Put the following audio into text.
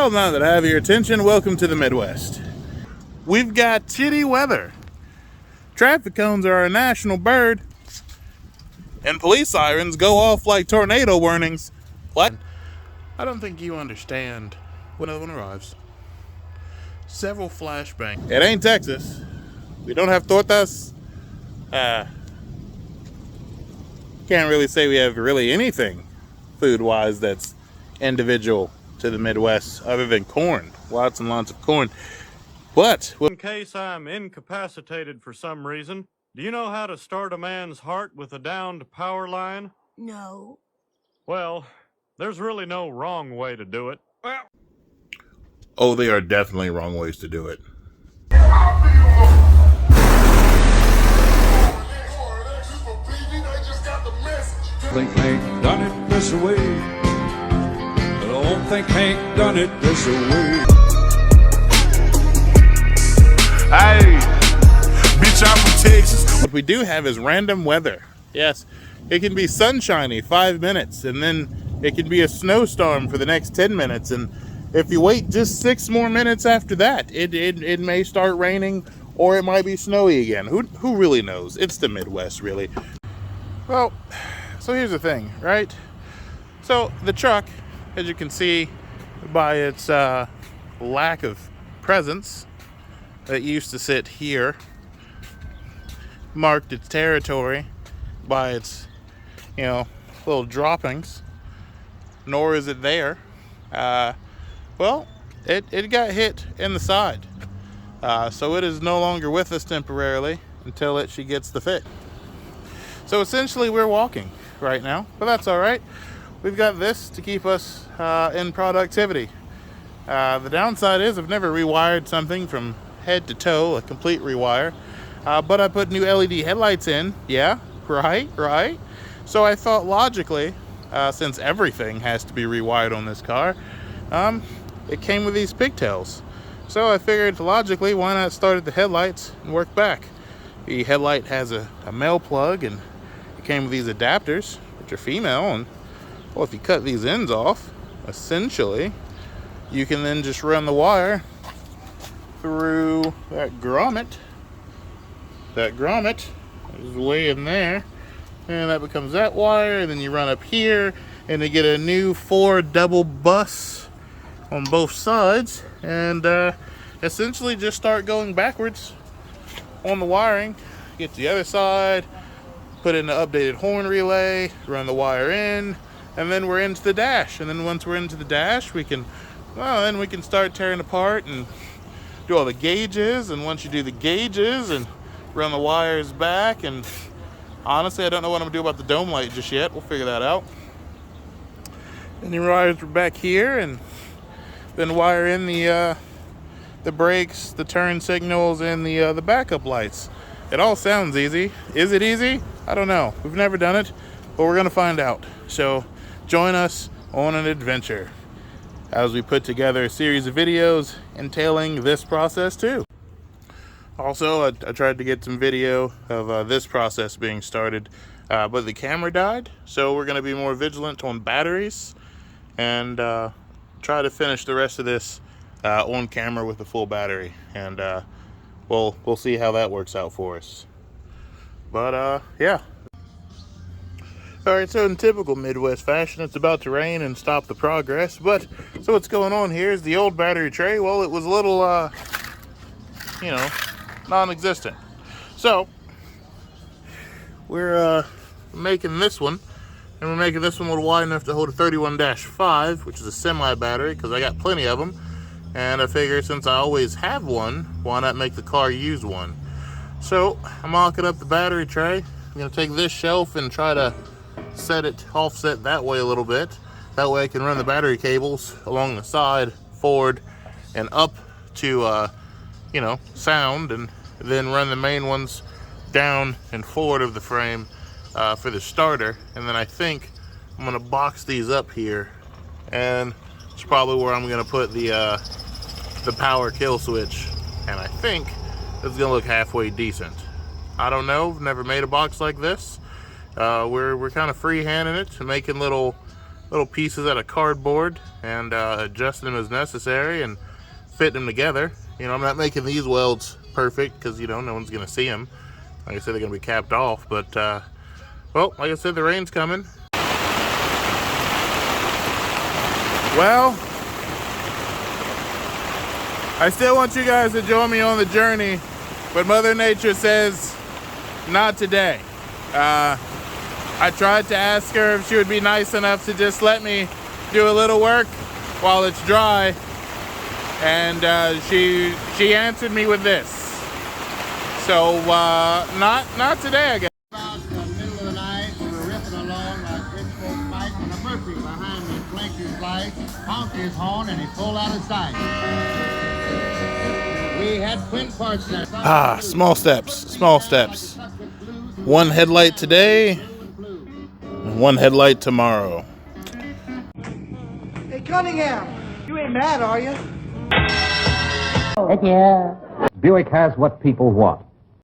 Well, now that I have your attention, welcome to the Midwest. We've got shitty weather. Traffic cones are a national bird, and police sirens go off like tornado warnings. What? I don't think you understand when another one arrives. Several flashbangs. It ain't Texas. We don't have tortas. Can't really say we have really anything food-wise that's individual to the Midwest other than corn. Lots and lots of corn. But in case I'm incapacitated for some reason, do you know how to start a man's heart with a downed power line? No. Well, there's really no wrong way to do it. Well, oh, they are definitely wrong ways to do it. Think Hank done it this way. I don't think Hank done it this way. Hey, bitch, I'm from Texas. What we do have is random weather. Yes, it can be sunshiny 5 minutes, and then it can be a snowstorm for the next 10 minutes. And if you wait just 6 more minutes after that, it may start raining, or it might be snowy again. Who really knows? It's the Midwest, really. Well, so here's the thing, right? So the truck, as you can see by its lack of presence, that used to sit here, marked its territory by its, little droppings, nor is it there. Well, it got hit in the side. So it is no longer with us temporarily until she gets the fit. So essentially we're walking right now, but that's all right. We've got this to keep us in productivity. The downside is I've never rewired something from head to toe, a complete rewire, but I put new LED headlights in. Yeah, right. So I thought logically, since everything has to be rewired on this car, it came with these pigtails. So I figured logically, why not start at the headlights and work back? The headlight has a male plug, and it came with these adapters, which are female, and well, if you cut these ends off, essentially, you can then just run the wire through that grommet. That grommet is way in there, and that becomes that wire, and then you run up here, and you get a new 4 double bus on both sides, and essentially just start going backwards on the wiring. Get to the other side, put in the updated horn relay, run the wire in, and then we're into the dash. And then once we're into the dash, we can start tearing apart and do all the gauges. And once you do the gauges and run the wires back, and honestly, I don't know what I'm gonna do about the dome light just yet. We'll figure that out. And your wires are back here, and then wire in the brakes, the turn signals, and the backup lights. It all sounds easy. Is it easy? I don't know. We've never done it, but we're gonna find out. So join us on an adventure as we put together a series of videos entailing this process too. Also, I tried to get some video of this process being started, but the camera died, so we're gonna be more vigilant on batteries and try to finish the rest of this on camera with a full battery, and we'll see how that works out for us. But yeah. All right, so in typical Midwest fashion, it's about to rain and stop the progress. But so what's going on here is the old battery tray. Well, it was a little, non-existent. So we're making this one. And we're making this one a little wide enough to hold a 31-5, which is a semi battery, because I got plenty of them. And I figure since I always have one, why not make the car use one? So I'm mocking up the battery tray. I'm gonna take this shelf and try to set it offset that way a little bit. That way I can run the battery cables along the side, forward, and up to, sound, and then run the main ones down and forward of the frame for the starter. And then I think I'm gonna box these up here, and it's probably where I'm gonna put the power kill switch, and I think it's gonna look halfway decent. I don't know, I've never made a box like this. We're kind of freehanding it, making little little pieces out of cardboard and adjusting them as necessary and fitting them together. You know, I'm not making these welds perfect because, you know, no one's going to see them. Like I said, they're going to be capped off. But, well, like I said, the rain's coming. Well, I still want you guys to join me on the journey, but Mother Nature says not today. I tried to ask her if she would be nice enough to just let me do a little work while it's dry, and she answered me with this. So not today, I guess. About the middle of the night, we were ripping along like rich folks might when a Murphy behind me blinked his light, honked his horn, and he pulled out of sight. We had twin parts there. Small steps, small steps. One headlight today, and one headlight tomorrow. Hey, Cunningham, you ain't mad, are you? Buick has what people want.